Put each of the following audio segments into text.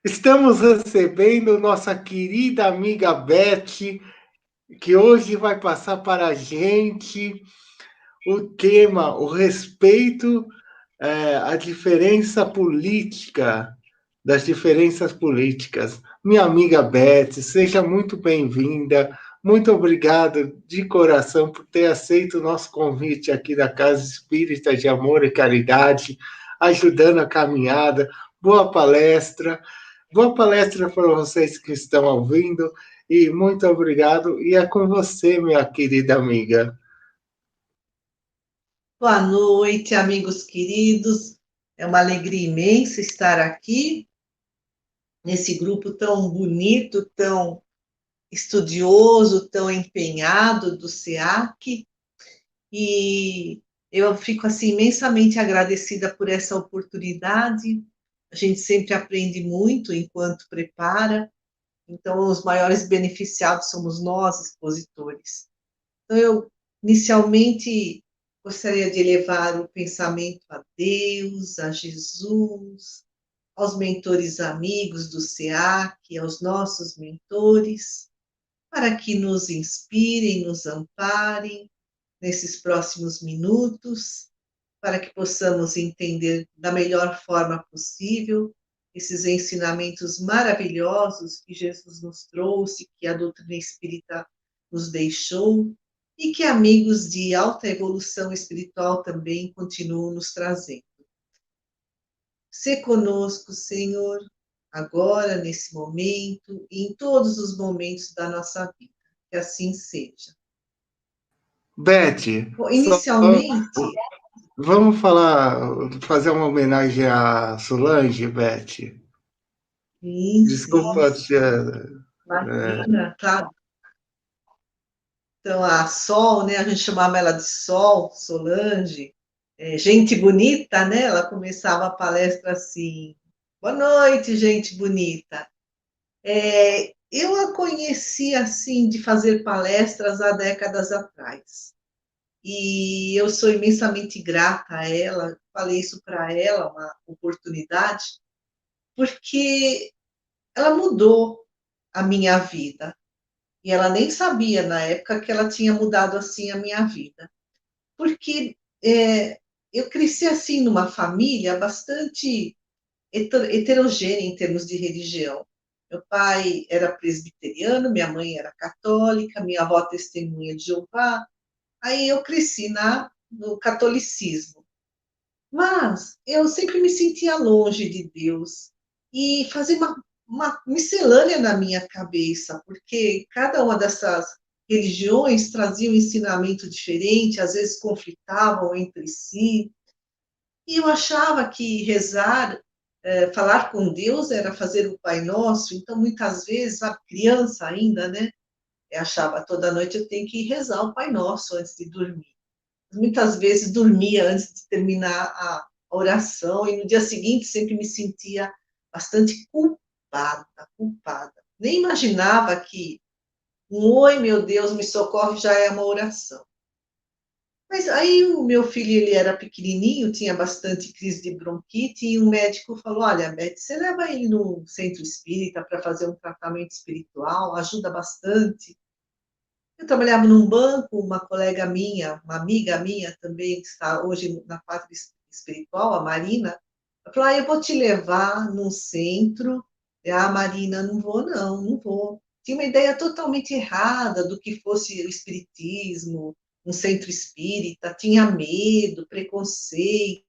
Estamos recebendo nossa querida amiga Beth, que hoje vai passar para a gente o tema, o respeito à diferença política, das diferenças políticas. Minha amiga Beth, seja muito bem-vinda. Muito obrigado de coração por ter aceito o nosso convite aqui da Casa Espírita de Amor e Caridade, ajudando a caminhada. Boa palestra. Boa palestra para vocês que estão ouvindo e muito obrigado. E é com você, minha querida amiga. Boa noite, amigos queridos. É uma alegria imensa estar aqui nesse grupo tão bonito, tão estudioso, tão empenhado do SEAC. E eu fico assim imensamente agradecida por essa oportunidade. A gente sempre aprende muito enquanto prepara. Então, os maiores beneficiados somos nós, expositores. Então, eu inicialmente gostaria de elevar o pensamento a Deus, a Jesus, aos mentores amigos do SEAC, aos nossos mentores, para que nos inspirem, nos amparem nesses próximos minutos, para que possamos entender da melhor forma possível esses ensinamentos maravilhosos que Jesus nos trouxe, que a doutrina espírita nos deixou e que amigos de alta evolução espiritual também continuam nos trazendo. Se conosco, Senhor, agora, nesse momento e em todos os momentos da nossa vida. Que assim seja. Beth, Bom, só inicialmente, vamos fazer uma homenagem à Solange, Beth. sim, sim, Desculpa te, imagina, claro. Então, a Sol, né, a gente chamava ela de Sol, Solange, gente bonita, né? Ela começava a palestra assim: boa noite, gente bonita. Eu a conheci assim de fazer palestras há décadas atrás. E eu sou imensamente grata a ela, falei isso para ela, uma oportunidade, porque ela mudou a minha vida. E ela nem sabia na época que ela tinha mudado assim a minha vida. Porque eu cresci assim numa família bastante heterogênea em termos de religião. Meu pai era presbiteriano, minha mãe era católica, minha avó testemunha de Jeová. Aí eu cresci no catolicismo. Mas eu sempre me sentia longe de Deus e fazia uma miscelânea na minha cabeça, porque cada uma dessas religiões trazia um ensinamento diferente, às vezes conflitavam entre si, e eu achava que rezar, falar com Deus era fazer o Pai Nosso, então muitas vezes, a criança ainda, né, eu achava toda noite eu tenho que rezar o Pai Nosso antes de dormir. Muitas vezes dormia antes de terminar a oração e no dia seguinte sempre me sentia bastante culpada, culpada. Nem imaginava que um oi, meu Deus, me socorre já é uma oração. Mas aí o meu filho, ele era pequenininho, tinha bastante crise de bronquite e o médico falou, olha, Beth, você leva ele no centro espírita para fazer um tratamento espiritual, ajuda bastante. Eu trabalhava num banco, uma colega minha, uma amiga minha também, que está hoje na pátria espiritual, a Marina, ela falou, eu vou te levar num centro. Marina, não vou não, não vou. Tinha uma ideia totalmente errada do que fosse o espiritismo, um centro espírita, tinha medo, preconceito.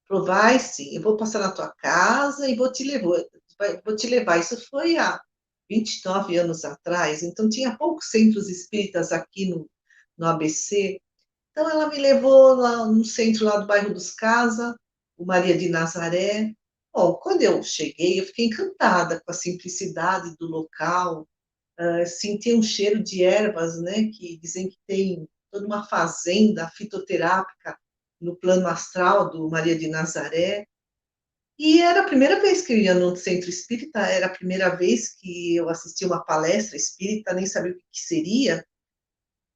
Falou, vai sim, eu vou passar na tua casa e vou te levar. Isso foi há 29 anos atrás, então tinha poucos centros espíritas aqui no ABC. Então ela me levou lá no centro lá do bairro dos Casa, o Maria de Nazaré. Bom, quando eu cheguei, eu fiquei encantada com a simplicidade do local, senti um cheiro de ervas, né, que dizem que tem toda uma fazenda fitoterápica no plano astral do Maria de Nazaré. E era a primeira vez que eu ia no centro espírita, era a primeira vez que eu assistia uma palestra espírita, nem sabia o que seria,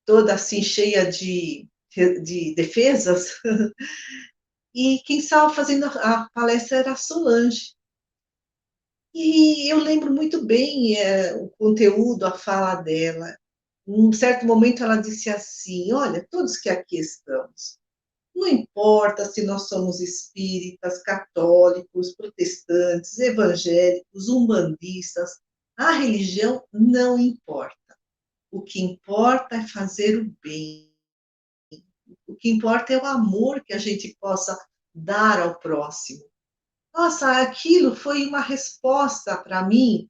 toda assim cheia de defesas. E quem estava fazendo a palestra era a Solange. E eu lembro muito bem o conteúdo, a fala dela. Num certo momento ela disse assim: olha, todos que aqui estamos, não importa se nós somos espíritas, católicos, protestantes, evangélicos, umbandistas, a religião não importa. O que importa é fazer o bem. O que importa é o amor que a gente possa dar ao próximo. Nossa, aquilo foi uma resposta para mim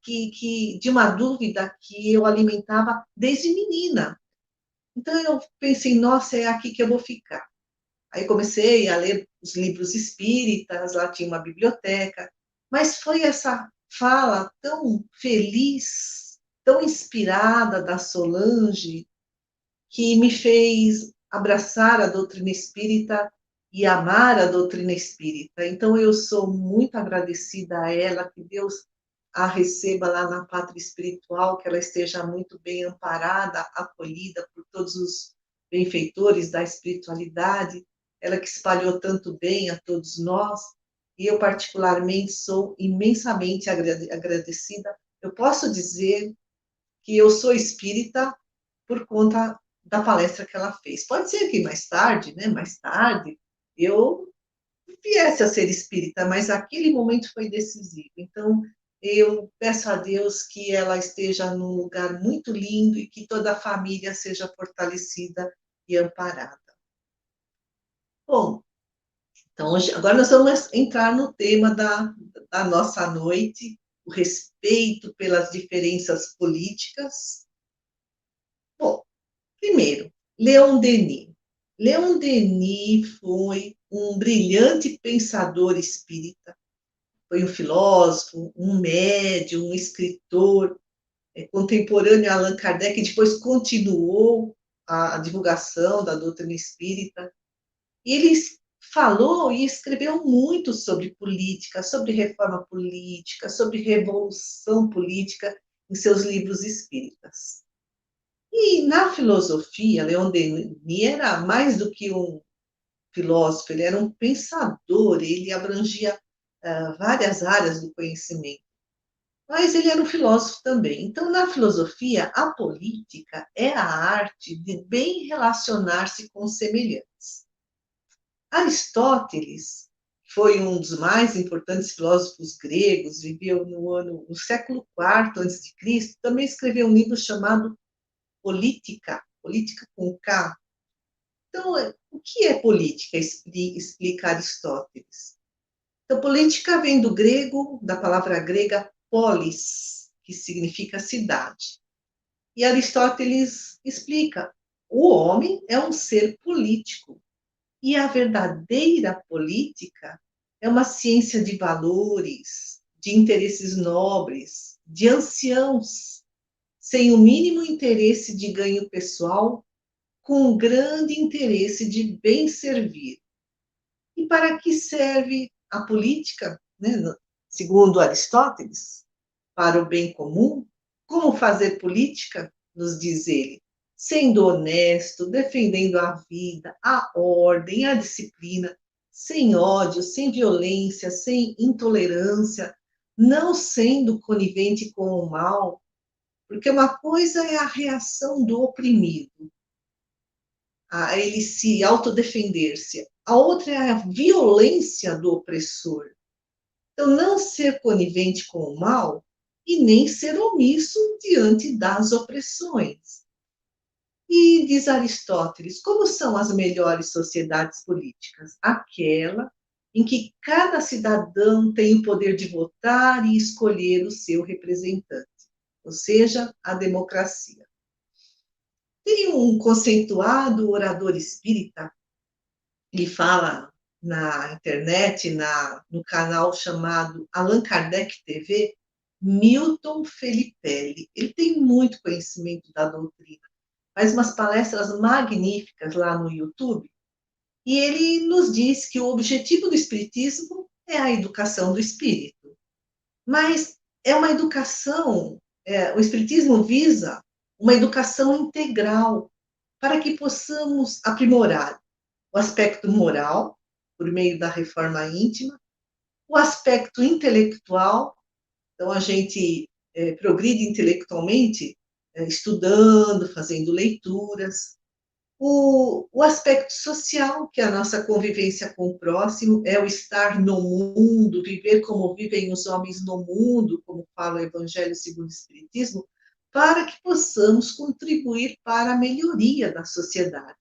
de uma dúvida que eu alimentava desde menina. Então eu pensei, nossa, é aqui que eu vou ficar. Aí comecei a ler os livros espíritas, lá tinha uma biblioteca, mas foi essa fala tão feliz, tão inspirada da Solange, que me fez abraçar a doutrina espírita e amar a doutrina espírita. Então, eu sou muito agradecida a ela, que Deus a receba lá na pátria espiritual, que ela esteja muito bem amparada, acolhida por todos os benfeitores da espiritualidade, ela que espalhou tanto bem a todos nós, e eu particularmente sou imensamente agradecida. Eu posso dizer que eu sou espírita por conta da palestra que ela fez. Pode ser que mais tarde, né, mais tarde, eu viesse a ser espírita, mas aquele momento foi decisivo. Então, eu peço a Deus que ela esteja num lugar muito lindo e que toda a família seja fortalecida e amparada. Bom, então hoje, agora nós vamos entrar no tema da nossa noite, o respeito pelas diferenças políticas. Bom, primeiro, Leon Denis. Leon Denis foi um brilhante pensador espírita, foi um filósofo, um médium, um escritor, contemporâneo a Allan Kardec, e depois continuou a divulgação da doutrina espírita. E ele falou e escreveu muito sobre política, sobre reforma política, sobre revolução política em seus livros espíritas. E na filosofia, Leon Denis era mais do que um filósofo, ele era um pensador, ele abrangia várias áreas do conhecimento. Mas ele era um filósofo também. Então, na filosofia, a política é a arte de bem relacionar-se com os semelhantes. Aristóteles foi um dos mais importantes filósofos gregos, viveu no século IV a.C., também escreveu um livro chamado Política, política com K. Então, o que é política? Explica Aristóteles. Então, política vem do grego, da palavra grega polis, que significa cidade. E Aristóteles explica: o homem é um ser político. E a verdadeira política é uma ciência de valores, de interesses nobres, de anciãos, sem o mínimo interesse de ganho pessoal, com um grande interesse de bem servir. E para que serve a política, né? Segundo Aristóteles? Para o bem comum. Como fazer política? Nos diz ele. Sendo honesto, defendendo a vida, a ordem, a disciplina, sem ódio, sem violência, sem intolerância, não sendo conivente com o mal, porque uma coisa é a reação do oprimido, a ele se autodefender-se. A outra é a violência do opressor. Então, não ser conivente com o mal e nem ser omisso diante das opressões. E diz Aristóteles, como são as melhores sociedades políticas? Aquela em que cada cidadão tem o poder de votar e escolher o seu representante, ou seja, a democracia. Tem um conceituado orador espírita, ele fala na internet, no canal chamado Allan Kardec TV, Milton Felipelli. Ele tem muito conhecimento da doutrina, faz umas palestras magníficas lá no YouTube, e ele nos diz que o objetivo do espiritismo é a educação do espírito. Mas é uma educação, o espiritismo visa uma educação integral, para que possamos aprimorar o aspecto moral, por meio da reforma íntima, o aspecto intelectual Então, a gente progride intelectualmente, estudando, fazendo leituras. O aspecto social, que é a nossa convivência com o próximo, é o estar no mundo, viver como vivem os homens no mundo, como fala o Evangelho segundo o Espiritismo, para que possamos contribuir para a melhoria da sociedade.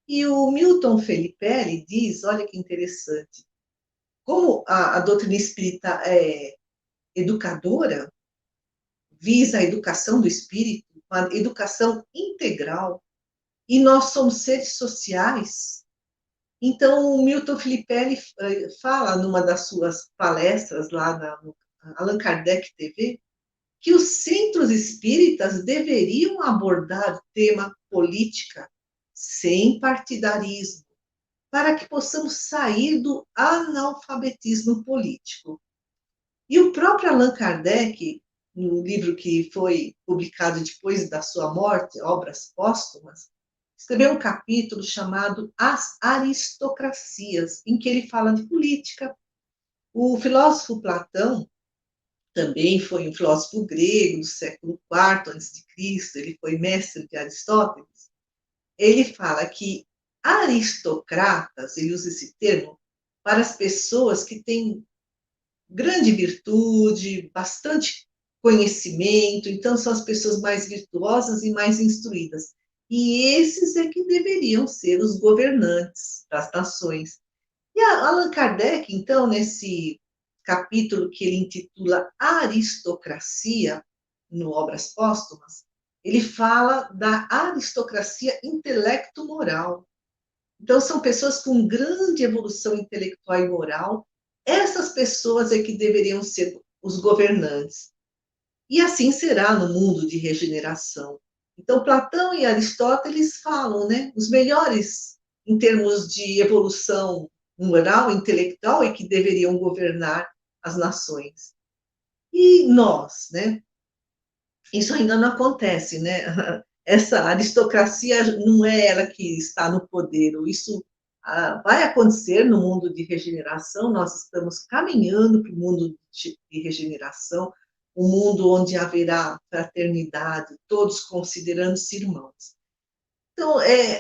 E o Milton Felipe diz, olha que interessante, como a doutrina espírita é educadora, visa a educação do espírito, a educação integral, e nós somos seres sociais. Então, o Milton Felipe fala numa das suas palestras lá no Allan Kardec TV, que os centros espíritas deveriam abordar o tema política sem partidarismo, para que possamos sair do analfabetismo político. E o próprio Allan Kardec, no livro que foi publicado depois da sua morte, Obras Póstumas, escreveu um capítulo chamado As Aristocracias, em que ele fala de política. O filósofo Platão também foi um filósofo grego do século IV a.C., ele foi mestre de Aristóteles. Ele fala que aristocratas, ele usa esse termo, para as pessoas que têm grande virtude, bastante conhecimento, então são as pessoas mais virtuosas e mais instruídas. E esses é que deveriam ser os governantes das nações. E Allan Kardec, então, nesse capítulo que ele intitula Aristocracia, no Obras Póstumas, ele fala da aristocracia intelecto-moral. Então, são pessoas com grande evolução intelectual e moral. Essas pessoas é que deveriam ser os governantes. E assim será no mundo de regeneração. Então, Platão e Aristóteles falam, né? Os melhores em termos de evolução moral, intelectual, é que deveriam governar as nações. E nós, né? Isso ainda não acontece, né? Essa aristocracia não é ela que está no poder, isso vai acontecer no mundo de regeneração, nós estamos caminhando para o mundo de regeneração, um mundo onde haverá fraternidade, todos considerando-se irmãos. Então,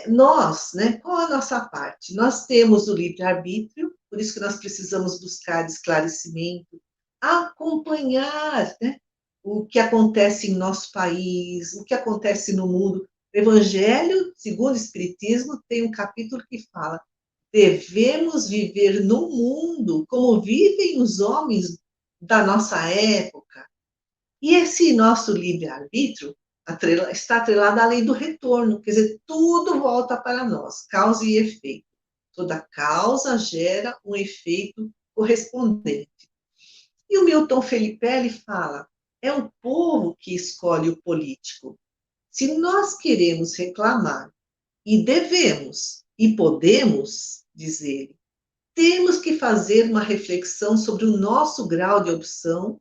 nós, né, qual a nossa parte? Nós temos o livre-arbítrio, por isso que nós precisamos buscar esclarecimento, acompanhar, né, o que acontece em nosso país, o que acontece no mundo. O Evangelho, segundo o Espiritismo, tem um capítulo que fala: devemos viver no mundo como vivem os homens da nossa época. E esse nosso livre-arbítrio está atrelado à lei do retorno, quer dizer, tudo volta para nós, causa e efeito. Toda causa gera um efeito correspondente. E o Milton Felipe fala: é o povo que escolhe o político. Se nós queremos reclamar, e devemos, e podemos, diz ele, temos que fazer uma reflexão sobre o nosso grau de opção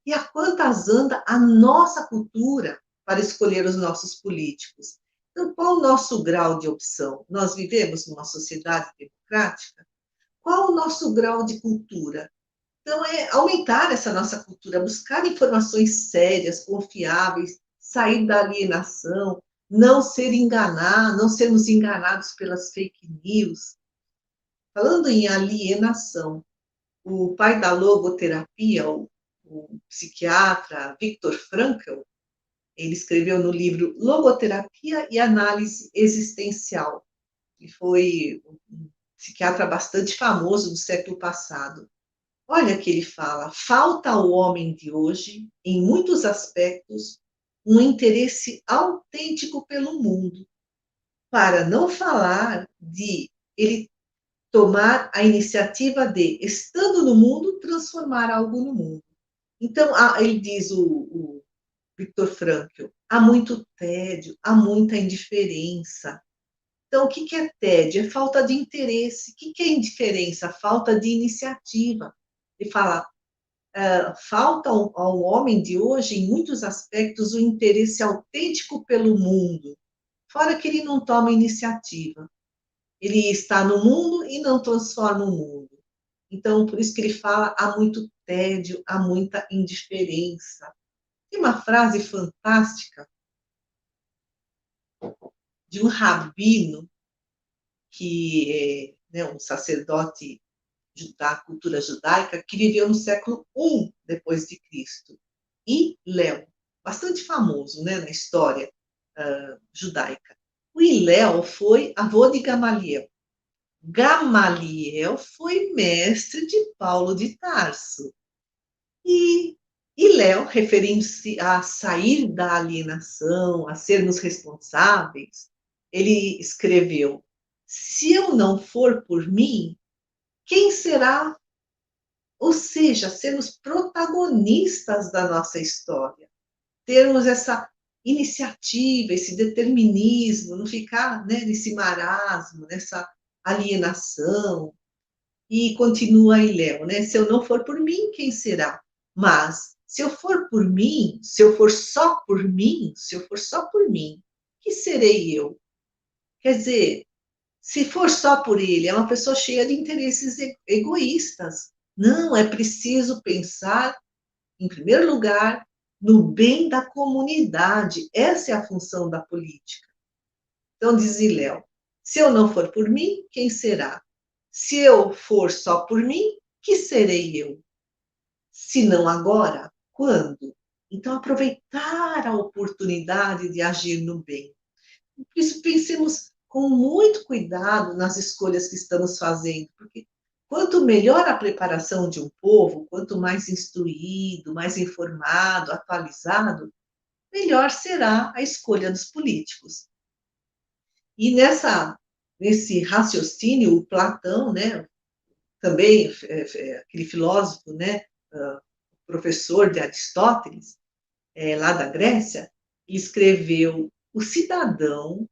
e a quantas anda a nossa cultura para escolher os nossos políticos. Então, qual o nosso grau de opção? Nós vivemos numa sociedade democrática? Qual o nosso grau de cultura? Então, é aumentar essa nossa cultura, buscar informações sérias, confiáveis, sair da alienação, não não sermos enganados pelas fake news. Falando em alienação, o pai da logoterapia, o psiquiatra Viktor Frankl, ele escreveu no livro Logoterapia e Análise Existencial. Ele foi um psiquiatra bastante famoso do século passado. Olha que ele fala: falta ao homem de hoje, em muitos aspectos, um interesse autêntico pelo mundo, para não falar de ele tomar a iniciativa de, estando no mundo, transformar algo no mundo. Então, ele diz, o Viktor Frankl, há muito tédio, há muita indiferença. Então, o que é tédio? É falta de interesse. O que é indiferença? Falta de iniciativa. Ele fala: falta ao homem de hoje, em muitos aspectos, o interesse autêntico pelo mundo, fora que ele não toma iniciativa. Ele está no mundo e não transforma o mundo. Então, por isso que ele fala, há muito tédio, há muita indiferença. Tem uma frase fantástica de um rabino que é, né, um sacerdote da cultura judaica que viveu no século I depois de Cristo. Hillel, bastante famoso, né, na história judaica. O Hillel foi avô de Gamaliel. Gamaliel foi mestre de Paulo de Tarso. E Hillel, referindo-se a sair da alienação, a sermos responsáveis, ele escreveu: se eu não for por mim, quem será? Ou seja, sermos protagonistas da nossa história, termos essa iniciativa, esse determinismo, não ficar, né, nesse marasmo, nessa alienação. E continua aí, Léo, né? Se eu não for por mim, quem será? Mas se eu for por mim, se eu for só por mim, se eu for só por mim, que serei eu? Quer dizer, se for só por ele, é uma pessoa cheia de interesses egoístas. Não, é preciso pensar, em primeiro lugar, no bem da comunidade. Essa é a função da política. Então, diz Léo, se eu não for por mim, quem será? Se eu for só por mim, que serei eu? Se não agora, quando? Então, aproveitar a oportunidade de agir no bem. Por isso, pensemos com muito cuidado nas escolhas que estamos fazendo, porque quanto melhor a preparação de um povo, quanto mais instruído, mais informado, atualizado, melhor será a escolha dos políticos. E nesse raciocínio, o Platão, né, também aquele filósofo, né, professor de Aristóteles, lá da Grécia, escreveu: o cidadão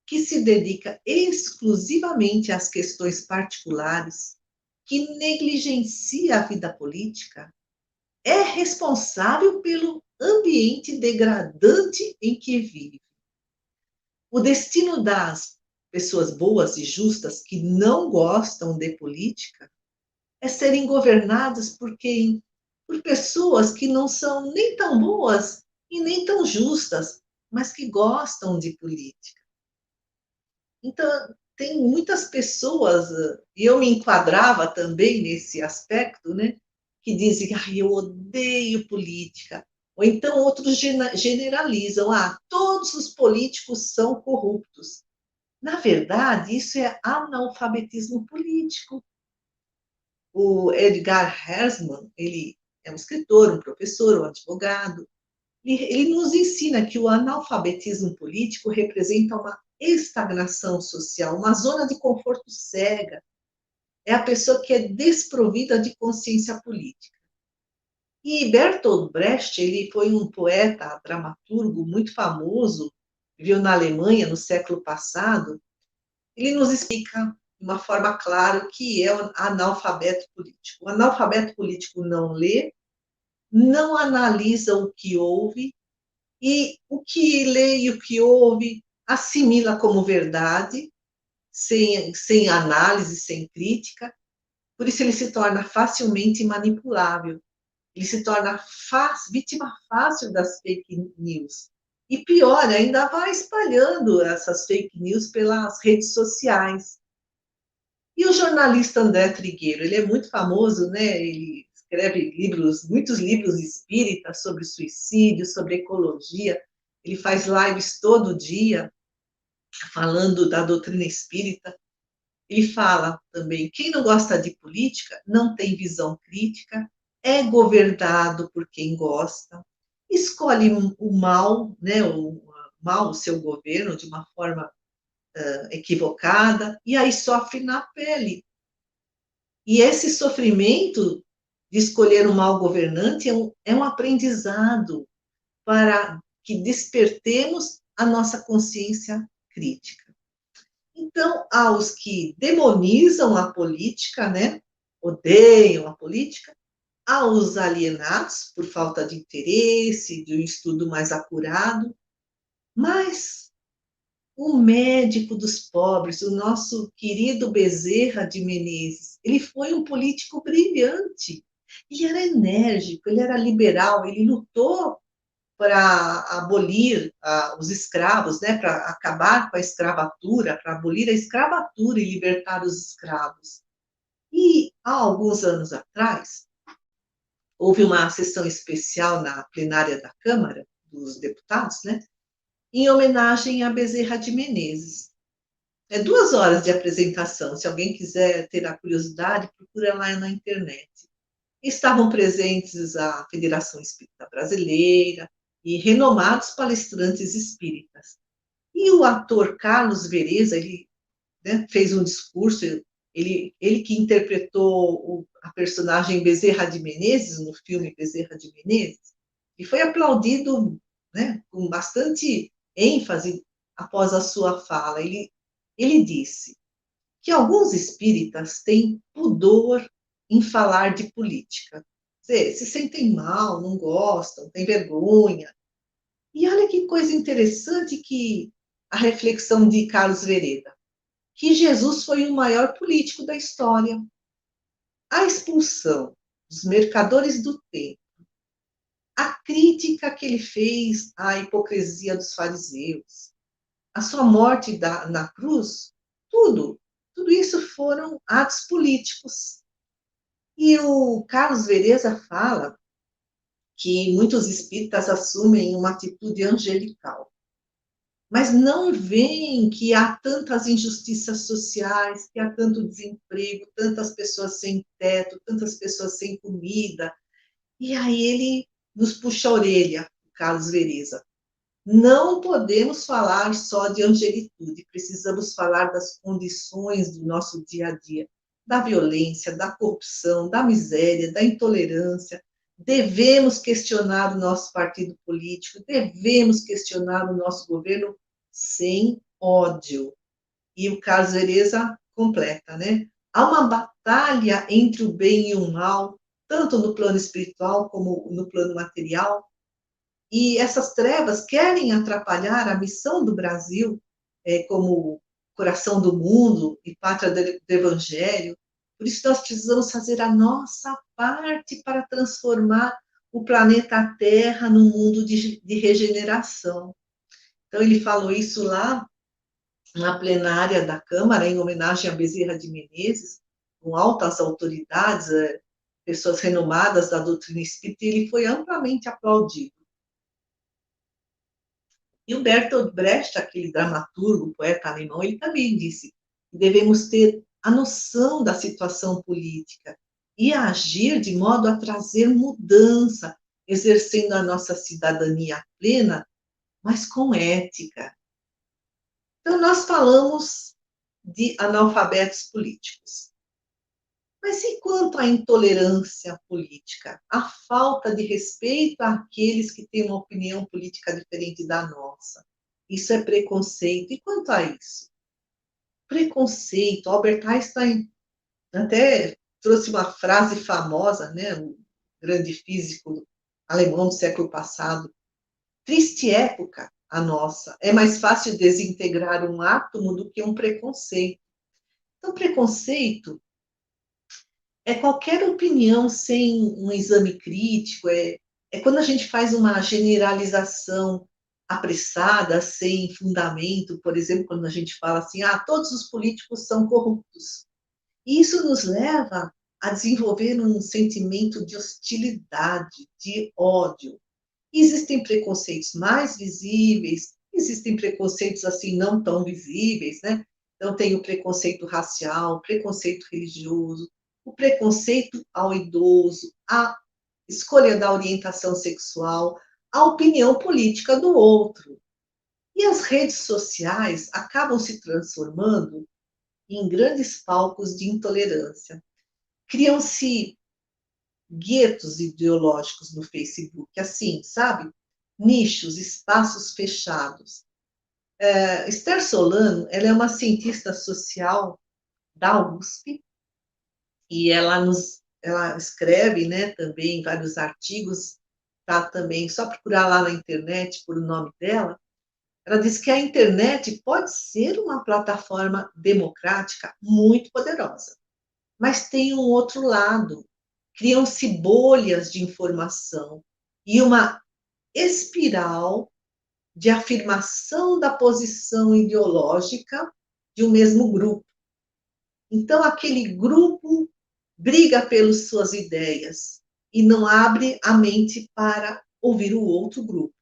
que se dedica exclusivamente às questões particulares, que negligencia a vida política, é responsável pelo ambiente degradante em que vive. O destino das pessoas boas e justas que não gostam de política é serem governadas por quem? Por pessoas que não são nem tão boas e nem tão justas, mas que gostam de política. Então, tem muitas pessoas, e eu me enquadrava também nesse aspecto, né, que dizem, eu odeio política. Ou então outros generalizam, todos os políticos são corruptos. Na verdade, isso é analfabetismo político. O Edgar Herzmann, ele é um escritor, um professor, um advogado, e ele nos ensina que o analfabetismo político representa uma estagnação social, uma zona de conforto cega. É a pessoa que é desprovida de consciência política. E Bertolt Brecht, ele foi um poeta, dramaturgo muito famoso, viveu na Alemanha no século passado. Ele nos explica de uma forma clara o que é o analfabeto político. O analfabeto político não lê, não analisa o que ouve, e o que lê e o que ouve assimila como verdade, sem análise, sem crítica. Por isso ele se torna facilmente manipulável. Ele se torna vítima fácil das fake news. E pior, ainda vai espalhando essas fake news pelas redes sociais. E o jornalista André Trigueiro, ele é muito famoso, né? Ele escreve livros, muitos livros espíritas sobre suicídio, sobre ecologia. Ele faz lives todo dia falando da doutrina espírita. Ele fala também: quem não gosta de política não tem visão crítica, é governado por quem gosta, escolhe o mal, né? O mal, o seu governo, de uma forma equivocada, e aí sofre na pele. E esse sofrimento de escolher um mau governante é um aprendizado para que despertemos a nossa consciência crítica. Então, aos que demonizam a política, né, odeiam a política, aos alienados por falta de interesse, de um estudo mais apurado, mas o médico dos pobres, o nosso querido Bezerra de Menezes, Ele foi um político brilhante. Ele era enérgico, ele era liberal, ele lutou para abolir os escravos, né, para acabar com a escravatura, para abolir a escravatura e libertar os escravos. E há alguns anos atrás, houve uma sessão especial na plenária da Câmara dos Deputados, né, em homenagem a Bezerra de Menezes. É 2 horas de apresentação. Se alguém quiser ter a curiosidade, procura lá na internet. Estavam presentes a Federação Espírita Brasileira e renomados palestrantes espíritas. E o ator Carlos Vereza, ele, né, fez um discurso, ele que interpretou a personagem Bezerra de Menezes, no filme Bezerra de Menezes, e foi aplaudido, né, com bastante ênfase após a sua fala. Ele disse que alguns espíritas têm pudor em falar de política. Se sentem mal, não gostam, têm vergonha. E olha que coisa interessante que a reflexão de Carlos Vereda, que Jesus foi o maior político da história. A expulsão dos mercadores do templo, a crítica que ele fez à hipocrisia dos fariseus, a sua morte na cruz, tudo isso foram atos políticos. E o Carlos Vereza fala que muitos espíritas assumem uma atitude angelical, mas não veem que há tantas injustiças sociais, que há tanto desemprego, tantas pessoas sem teto, tantas pessoas sem comida. E aí ele nos puxa a orelha, Carlos Vereza. Não podemos falar só de angelitude, precisamos falar das condições do nosso dia a dia, da violência, da corrupção, da miséria, da intolerância. Devemos questionar o nosso partido político, devemos questionar o nosso governo sem ódio. E o Carlos Vereza completa, né? Há uma batalha entre o bem e o mal, tanto no plano espiritual como no plano material, e essas trevas querem atrapalhar a missão do Brasil como coração do mundo e pátria do Evangelho. Por isso, nós precisamos fazer a nossa parte para transformar o planeta Terra num mundo de regeneração. Então, ele falou isso lá na plenária da Câmara, em homenagem a Bezerra de Menezes, com altas autoridades, pessoas renomadas da doutrina espírita, e ele foi amplamente aplaudido. E o Bertolt Brecht, aquele dramaturgo, poeta alemão, ele também disse que devemos ter a noção da situação política e agir de modo a trazer mudança, exercendo a nossa cidadania plena, mas com ética. Então, nós falamos de analfabetos políticos. Mas e quanto à intolerância política, a falta de respeito àqueles que têm uma opinião política diferente da nossa? Isso é preconceito. E quanto a isso? Preconceito. Albert Einstein até trouxe uma frase famosa, né, um grande físico alemão do século passado. Triste época a nossa. É mais fácil desintegrar um átomo do que um preconceito. Então, preconceito é qualquer opinião sem um exame crítico, é quando a gente faz uma generalização apressada, sem fundamento, por exemplo, quando a gente fala assim, todos os políticos são corruptos. E isso nos leva a desenvolver um sentimento de hostilidade, de ódio. E existem preconceitos mais visíveis, existem preconceitos assim não tão visíveis, né? Então tem o preconceito racial, preconceito religioso, o preconceito ao idoso, a escolha da orientação sexual, a opinião política do outro. E as redes sociais acabam se transformando em grandes palcos de intolerância. Criam-se guetos ideológicos no Facebook, assim, sabe? Nichos, espaços fechados. Esther Solano, ela é uma cientista social da USP, e ela escreve, né, também vários artigos, tá também, só procurar lá na internet por o nome dela. Ela diz que a internet pode ser uma plataforma democrática muito poderosa, mas tem um outro lado. Criam-se bolhas de informação e uma espiral de afirmação da posição ideológica de um mesmo grupo. Então, aquele grupo briga pelas suas ideias e não abre a mente para ouvir o outro grupo.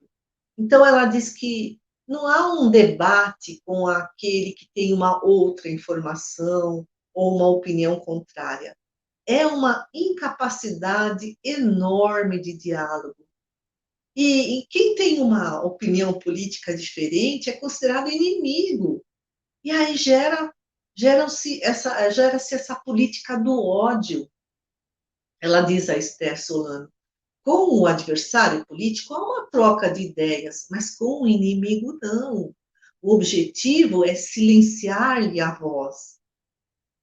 Então, ela diz que não há um debate com aquele que tem uma outra informação ou uma opinião contrária. É uma incapacidade enorme de diálogo. E quem tem uma opinião política diferente é considerado inimigo. E aí gera-se essa política do ódio. Ela diz a Esther Solano, com o adversário político há uma troca de ideias, mas com o inimigo não. O objetivo é silenciar-lhe a voz.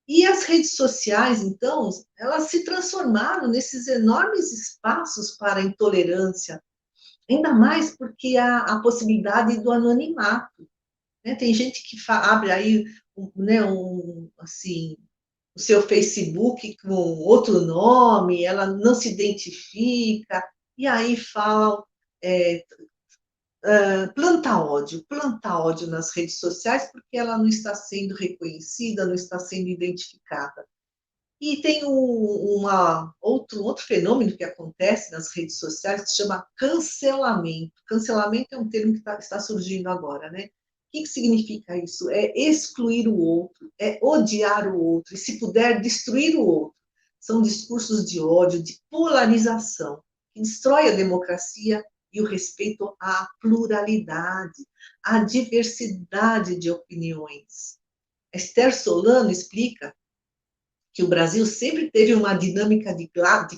E as redes sociais, então, elas se transformaram nesses enormes espaços para a intolerância, ainda mais porque há a possibilidade do anonimato. Né? Tem gente que abre aí né, assim, o seu Facebook com outro nome, ela não se identifica, e aí fala, é, planta ódio nas redes sociais porque ela não está sendo reconhecida, não está sendo identificada. E tem outro fenômeno que acontece nas redes sociais que se chama cancelamento. Cancelamento é um termo que está surgindo agora, né? O que significa isso? É excluir o outro, é odiar o outro, e se puder, destruir o outro. São discursos de ódio, de polarização, que destrói a democracia e o respeito à pluralidade, à diversidade de opiniões. Esther Solano explica que o Brasil sempre teve uma dinâmica de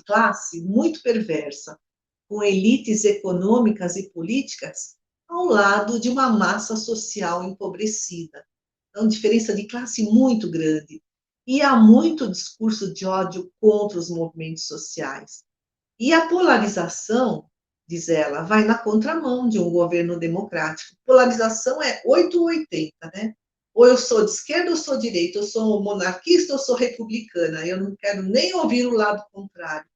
classe muito perversa, com elites econômicas e políticas ao lado de uma massa social empobrecida. Então, diferença de classe muito grande. E há muito discurso de ódio contra os movimentos sociais. E a polarização, diz ela, vai na contramão de um governo democrático. Polarização é 8 ou 80, né? Ou eu sou de esquerda ou sou de direita, eu sou monarquista ou sou republicana, eu não quero nem ouvir o lado contrário.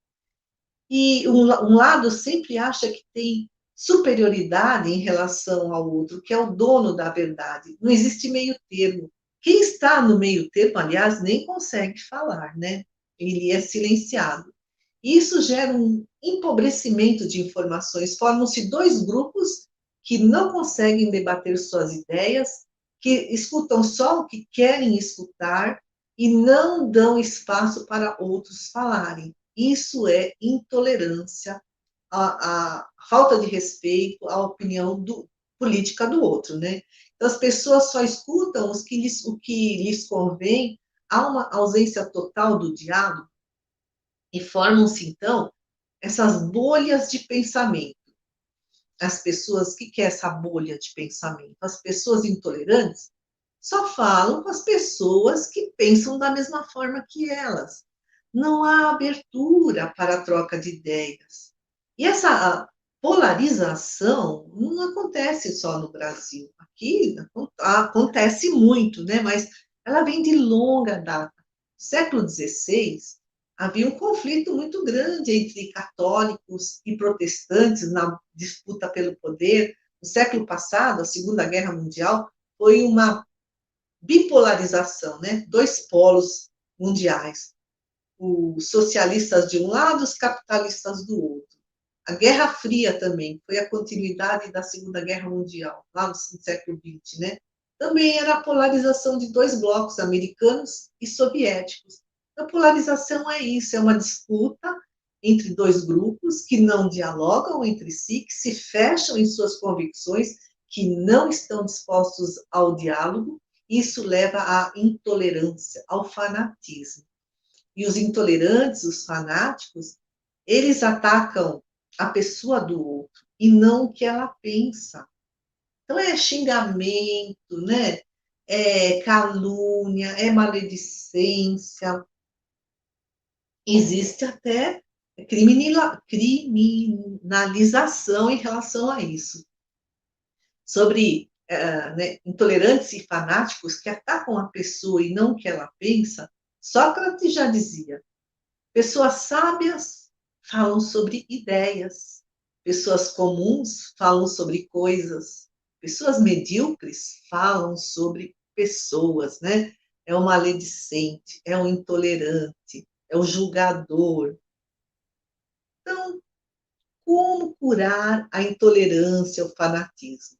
E um lado sempre acha que tem superioridade em relação ao outro, que é o dono da verdade. Não existe meio termo. Quem está no meio termo, aliás, nem consegue falar, né? Ele é silenciado. Isso gera um empobrecimento de informações, formam-se dois grupos que não conseguem debater suas ideias, que escutam só o que querem escutar e não dão espaço para outros falarem. Isso é intolerância, a falta de respeito à opinião política do outro, né? Então, as pessoas só escutam o que lhes convém, há uma ausência total do diálogo, e formam-se, então, essas bolhas de pensamento. As pessoas, o que é essa bolha de pensamento? As pessoas intolerantes só falam com as pessoas que pensam da mesma forma que elas. Não há abertura para a troca de ideias. E essa polarização não acontece só no Brasil. Aqui acontece muito, né? Mas ela vem de longa data. No século XVI, havia um conflito muito grande entre católicos e protestantes na disputa pelo poder. No século passado, a Segunda Guerra Mundial foi uma bipolarização, né? Dois polos mundiais, os socialistas de um lado, os capitalistas do outro. A Guerra Fria também foi a continuidade da Segunda Guerra Mundial, lá no século XX, né? Também era a polarização de dois blocos, americanos e soviéticos. A polarização é isso, é uma disputa entre dois grupos que não dialogam entre si, que se fecham em suas convicções, que não estão dispostos ao diálogo. Isso leva à intolerância, ao fanatismo. E os intolerantes, os fanáticos, eles atacam a pessoa do outro e não o que ela pensa. Então é xingamento, né? É calúnia, é maledicência. Existe até criminalização em relação a isso. Sobre né, intolerantes e fanáticos que atacam a pessoa e não o que ela pensa, Sócrates já dizia: pessoas sábias falam sobre ideias, pessoas comuns falam sobre coisas, pessoas medíocres falam sobre pessoas, né? É o maledicente, é o intolerante, é o julgador. Então, como curar a intolerância, o fanatismo?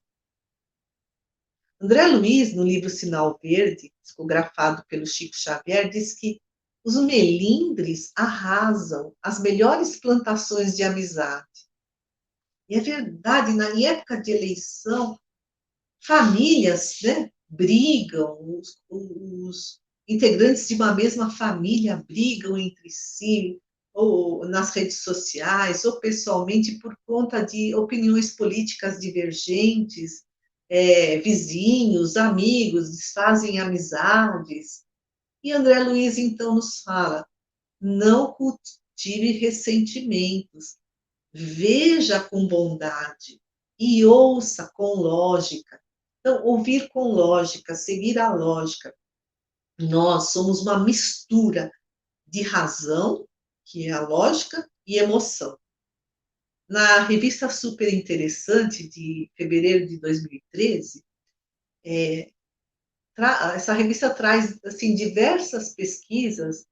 André Luiz, no livro Sinal Verde, psicografado pelo Chico Xavier, diz que os melindres arrasam as melhores plantações de amizade. E é verdade, em época de eleição, famílias, né, brigam, os integrantes de uma mesma família brigam entre si, ou nas redes sociais, ou pessoalmente, por conta de opiniões políticas divergentes, vizinhos, amigos, desfazem amizades. E André Luiz, então, nos fala: não cultive ressentimentos, veja com bondade e ouça com lógica. Então, ouvir com lógica, seguir a lógica. Nós somos uma mistura de razão, que é a lógica, e emoção. Na revista Super Interessante, de fevereiro de 2013, essa revista traz assim, diversas pesquisas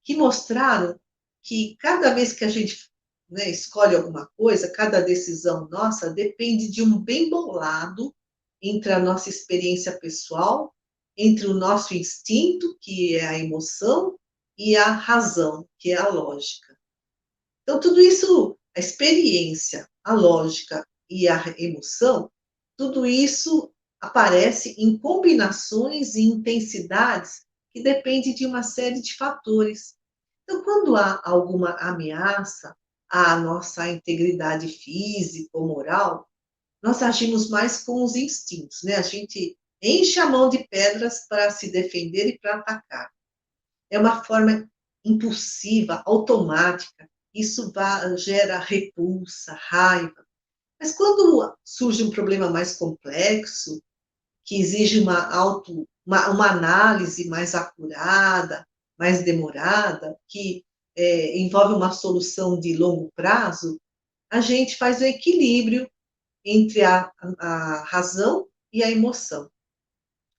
que mostraram que cada vez que a gente, né, escolhe alguma coisa, cada decisão nossa depende de um bem bolado entre a nossa experiência pessoal, entre o nosso instinto, que é a emoção, e a razão, que é a lógica. Então, tudo isso, a experiência, a lógica e a emoção, tudo isso aparece em combinações e intensidades que dependem de uma série de fatores. Então, quando há alguma ameaça à nossa integridade física ou moral, nós agimos mais com os instintos, né? A gente enche a mão de pedras para se defender e para atacar. É uma forma impulsiva, automática. Isso gera repulsa, raiva. Mas quando surge um problema mais complexo, que exige uma análise mais acurada, mais demorada, que envolve uma solução de longo prazo, a gente faz o equilíbrio entre a razão e a emoção.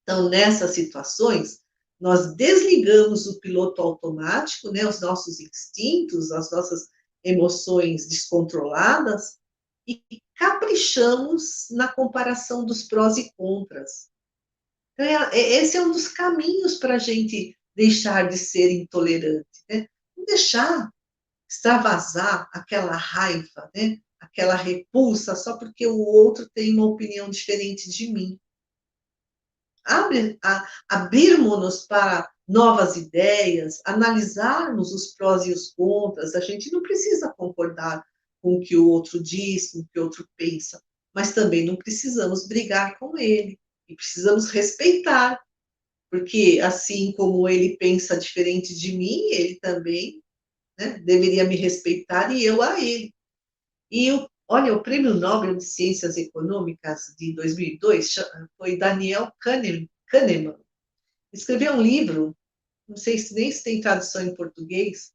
Então, nessas situações, nós desligamos o piloto automático, né, os nossos instintos, as nossas emoções descontroladas, e caprichamos na comparação dos prós e contras. Então, esse é um dos caminhos para a gente deixar de ser intolerante, né? Não deixar extravasar aquela raiva, né? Aquela repulsa só porque o outro tem uma opinião diferente de mim. Abrirmos-nos para novas ideias, analisarmos os prós e os contras. A gente não precisa concordar com o que o outro diz, com o que o outro pensa, mas também não precisamos brigar com ele. E precisamos respeitar, porque assim como ele pensa diferente de mim, ele também, né, deveria me respeitar e eu a ele. E olha, o Prêmio Nobel de Ciências Econômicas de 2002 foi Daniel Kahneman. Escreveu um livro, não sei se nem se tem tradução em português,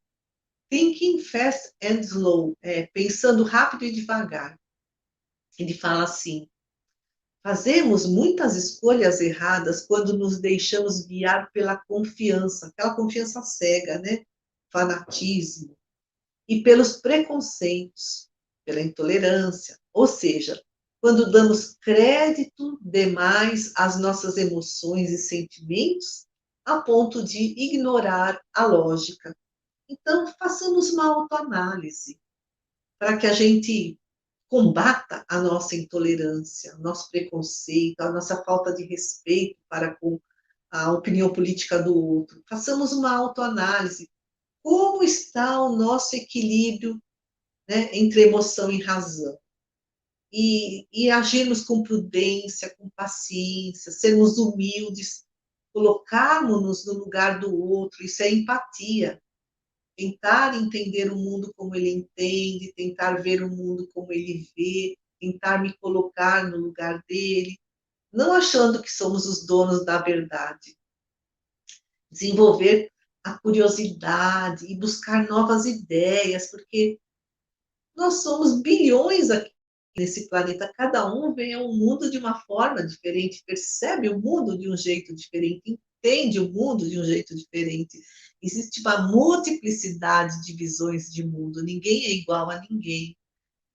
Thinking Fast and Slow, pensando rápido e devagar. Ele fala assim: fazemos muitas escolhas erradas quando nos deixamos guiar pela confiança, aquela confiança cega, né? Fanatismo, e pelos preconceitos, pela intolerância, ou seja, quando damos crédito demais às nossas emoções e sentimentos, a ponto de ignorar a lógica. Então, façamos uma autoanálise para que a gente combata a nossa intolerância, o nosso preconceito, a nossa falta de respeito para com a opinião política do outro. Façamos uma autoanálise. Como está o nosso equilíbrio, né, entre emoção e razão? E agirmos com prudência, com paciência, sermos humildes, colocarmos-nos no lugar do outro, isso é empatia. Tentar entender o mundo como ele entende, tentar ver o mundo como ele vê, tentar me colocar no lugar dele, não achando que somos os donos da verdade. Desenvolver a curiosidade e buscar novas ideias, porque nós somos bilhões aqui nesse planeta, cada um vê o mundo de uma forma diferente, percebe o mundo de um jeito diferente, entende o mundo de um jeito diferente. Existe uma multiplicidade de visões de mundo, ninguém é igual a ninguém.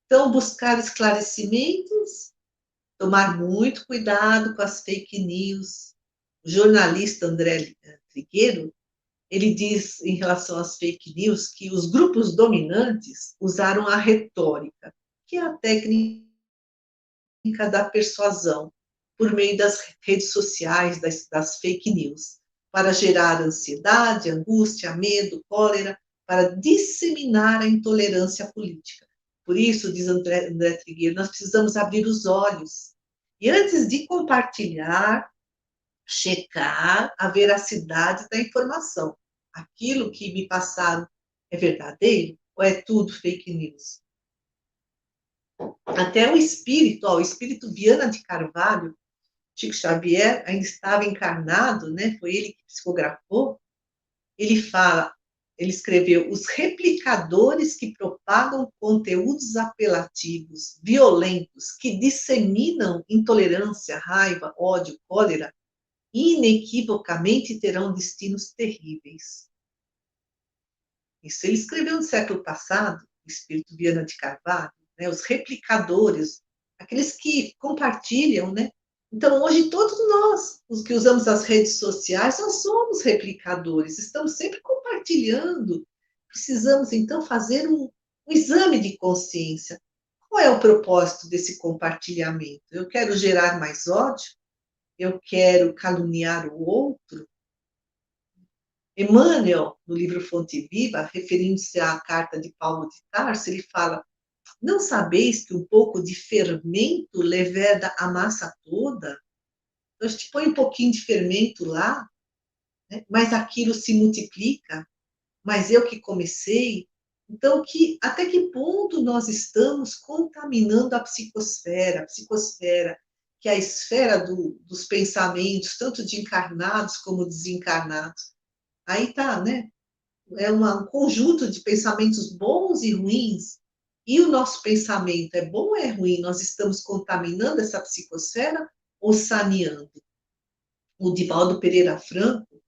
Então, buscar esclarecimentos, tomar muito cuidado com as fake news. O jornalista André Trigueiro, ele diz em relação às fake news que os grupos dominantes usaram a retórica, que é a técnica da persuasão, por meio das redes sociais, das fake news, para gerar ansiedade, angústia, medo, cólera, para disseminar a intolerância política. Por isso, diz André Trigueiro, nós precisamos abrir os olhos. E antes de compartilhar, checar a veracidade da informação. Aquilo que me passaram é verdadeiro ou é tudo fake news? Até o espírito Viana de Carvalho, Chico Xavier ainda estava encarnado, né? Foi ele que psicografou. Ele fala, ele escreveu: os replicadores que propagam conteúdos apelativos, violentos, que disseminam intolerância, raiva, ódio, cólera, inequivocamente terão destinos terríveis. Isso ele escreveu no século passado, o espírito Viana de Carvalho, né? Os replicadores, aqueles que compartilham, né? Então, hoje, todos nós, os que usamos as redes sociais, nós somos replicadores, estamos sempre compartilhando. Precisamos, então, fazer um exame de consciência. Qual é o propósito desse compartilhamento? Eu quero gerar mais ódio? Eu quero caluniar o outro? Emmanuel, no livro Fonte Viva, referindo-se à carta de Paulo de Tarso, ele fala: não sabeis que um pouco de fermento leveda a massa toda? Então, a gente põe um pouquinho de fermento lá, né? Mas aquilo se multiplica, mas eu que comecei. Então, até que ponto nós estamos contaminando a psicosfera, que é a esfera dos pensamentos, tanto de encarnados como desencarnados. Aí tá, né? É um conjunto de pensamentos bons e ruins. E o nosso pensamento é bom ou é ruim? Nós estamos contaminando essa psicosfera ou saneando? O Divaldo Pereira Franco,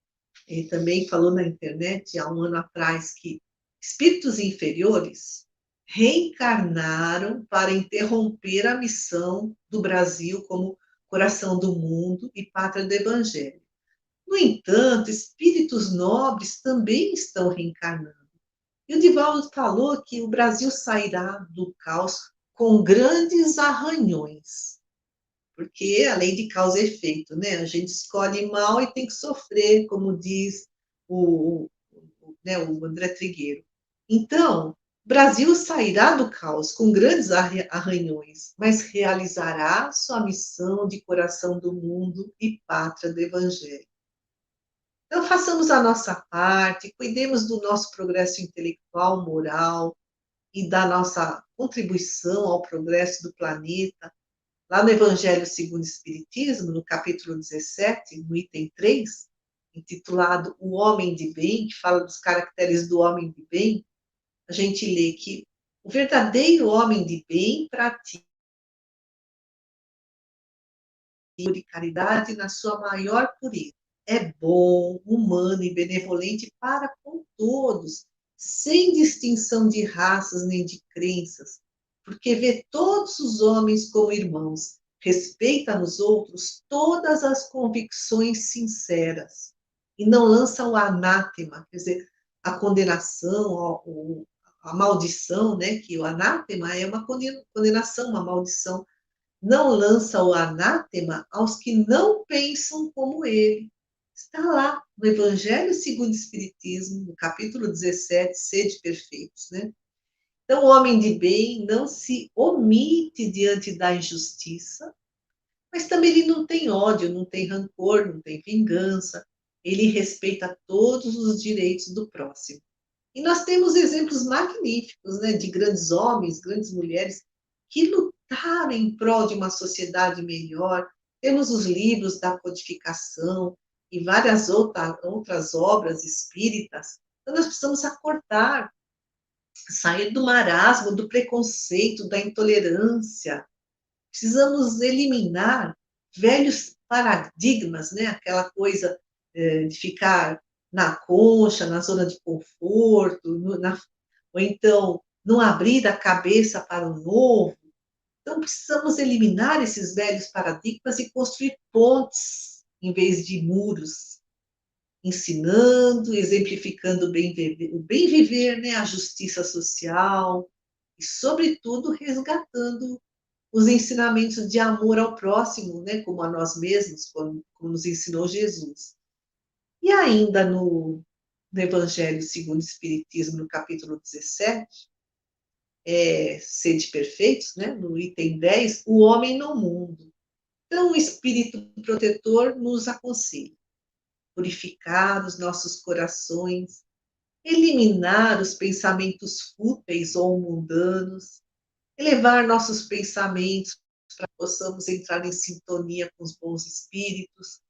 ele também falou na internet há um ano atrás que espíritos inferiores reencarnaram para interromper a missão do Brasil como coração do mundo e pátria do Evangelho. No entanto, espíritos nobres também estão reencarnando. E o Divaldo falou que o Brasil sairá do caos com grandes arranhões, porque a lei de causa e efeito, né? A gente escolhe mal e tem que sofrer, como diz o André Trigueiro. Então, o Brasil sairá do caos com grandes arranhões, mas realizará sua missão de coração do mundo e pátria do Evangelho. Então, façamos a nossa parte, cuidemos do nosso progresso intelectual, moral e da nossa contribuição ao progresso do planeta. Lá no Evangelho segundo o Espiritismo, no capítulo 17, no item 3, intitulado O Homem de Bem, que fala dos caracteres do homem de bem, a gente lê que o verdadeiro homem de bem pratica de caridade na sua maior pureza. É bom, humano e benevolente para com todos, sem distinção de raças nem de crenças, porque vê todos os homens como irmãos, respeita nos outros todas as convicções sinceras e não lança o anátema, quer dizer, a condenação, a maldição, né? Que o anátema é uma condenação, uma maldição. Não lança o anátema aos que não pensam como ele. Está lá no Evangelho segundo o Espiritismo, no capítulo 17, Sede Perfeitos, né? Então, o homem de bem não se omite diante da injustiça, mas também ele não tem ódio, não tem rancor, não tem vingança, ele respeita todos os direitos do próximo. E nós temos exemplos magníficos, né, de grandes homens, grandes mulheres que lutaram em prol de uma sociedade melhor. Temos os livros da codificação, e várias outras obras espíritas. Então, nós precisamos acordar, sair do marasmo, do preconceito, da intolerância. Precisamos eliminar velhos paradigmas, né? Aquela coisa de ficar na concha, na zona de conforto, ou então não abrir a cabeça para o novo. Então, precisamos eliminar esses velhos paradigmas e construir pontes em vez de muros, ensinando, exemplificando o bem viver, né? A justiça social e, sobretudo, resgatando os ensinamentos de amor ao próximo, né? Como a nós mesmos, como nos ensinou Jesus. E ainda no Evangelho segundo o Espiritismo, no capítulo 17, sede perfeitos, né? No item 10, o homem no mundo. Então, o Espírito protetor nos aconselha purificar os nossos corações, eliminar os pensamentos fúteis ou mundanos, elevar nossos pensamentos para que possamos entrar em sintonia com os bons espíritos,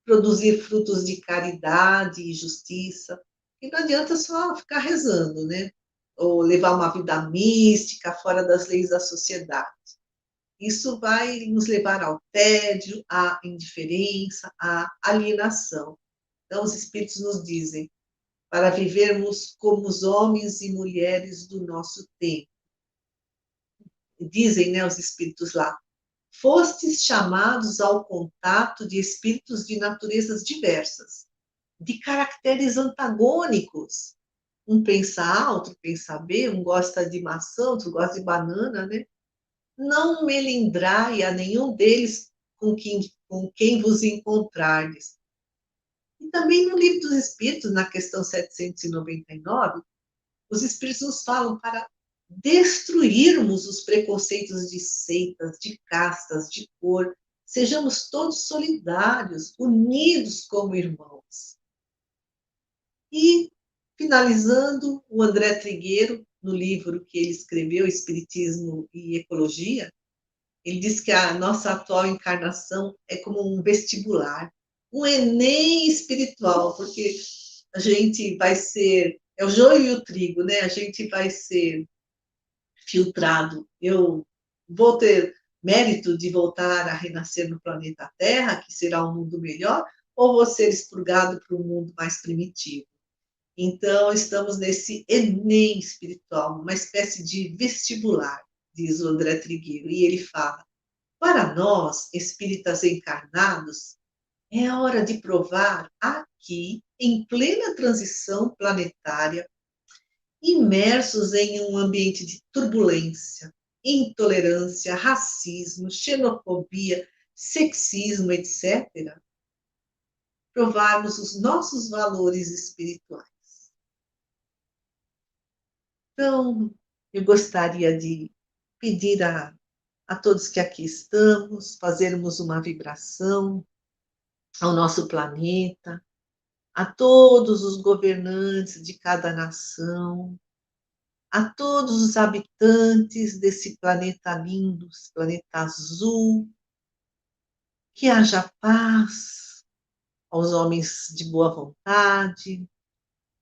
produzir frutos de caridade e justiça. E não adianta só ficar rezando, né? Ou levar uma vida mística fora das leis da sociedade. Isso vai nos levar ao tédio, à indiferença, à alienação. Então, os Espíritos nos dizem para vivermos como os homens e mulheres do nosso tempo. Dizem, né, os Espíritos lá, fostes chamados ao contato de espíritos de naturezas diversas, de caracteres antagônicos. Um pensa A, outro pensa B, um gosta de maçã, outro gosta de banana, né? Não melindrai a nenhum deles com quem vos encontrardes. E também no Livro dos Espíritos, na questão 799, os Espíritos nos falam para destruirmos os preconceitos de seitas, de castas, de cor. Sejamos todos solidários, unidos como irmãos. E, finalizando, o André Trigueiro, no livro que ele escreveu, Espiritismo e Ecologia, ele diz que a nossa atual encarnação é como um vestibular, um Enem espiritual, porque a gente vai ser, é o joio e o trigo, né? A gente vai ser filtrado. Eu vou ter mérito de voltar a renascer no planeta Terra, que será um mundo melhor, ou vou ser expurgado para um mundo mais primitivo? Então, estamos nesse Enem espiritual, uma espécie de vestibular, diz o André Trigueiro, e ele fala: para nós, espíritas encarnados, é a hora de provar aqui, em plena transição planetária, imersos em um ambiente de turbulência, intolerância, racismo, xenofobia, sexismo, etc., provarmos os nossos valores espirituais. Então, eu gostaria de pedir a todos que aqui estamos, fazermos uma vibração ao nosso planeta, a todos os governantes de cada nação, a todos os habitantes desse planeta lindo, esse planeta azul, que haja paz aos homens de boa vontade.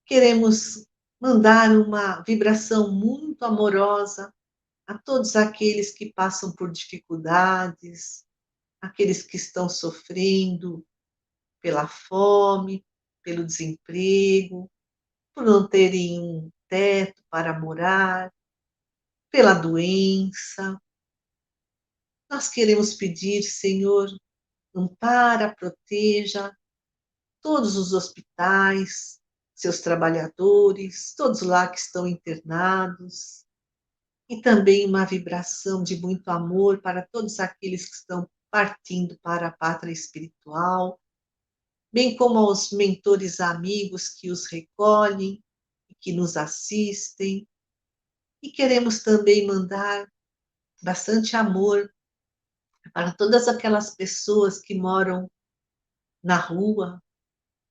Queremos mandar uma vibração muito amorosa a todos aqueles que passam por dificuldades, aqueles que estão sofrendo pela fome, pelo desemprego, por não terem um teto para morar, pela doença. Nós queremos pedir, Senhor, ampara, proteja todos os hospitais, seus trabalhadores, todos lá que estão internados, e também uma vibração de muito amor para todos aqueles que estão partindo para a pátria espiritual, bem como aos mentores amigos que os recolhem e que nos assistem. E queremos também mandar bastante amor para todas aquelas pessoas que moram na rua,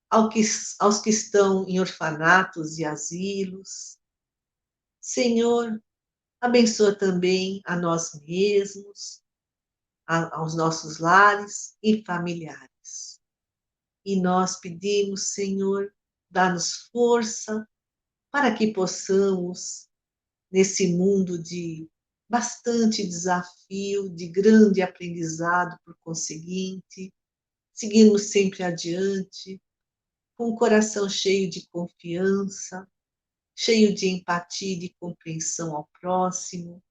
aos que estão em orfanatos e asilos. Senhor, abençoa também a nós mesmos, aos nossos lares e familiares. E nós pedimos, Senhor, dá-nos força para que possamos, nesse mundo de bastante desafio, de grande aprendizado, por conseguinte, seguirmos sempre adiante, com o coração cheio de confiança, cheio de empatia e de compreensão ao próximo.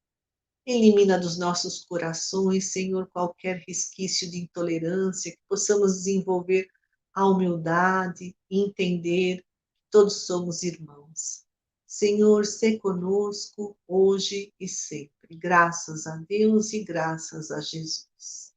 Elimina dos nossos corações, Senhor, qualquer resquício de intolerância, que possamos desenvolver a humildade e entender que todos somos irmãos. Senhor, sê conosco hoje e sempre. Graças a Deus e graças a Jesus.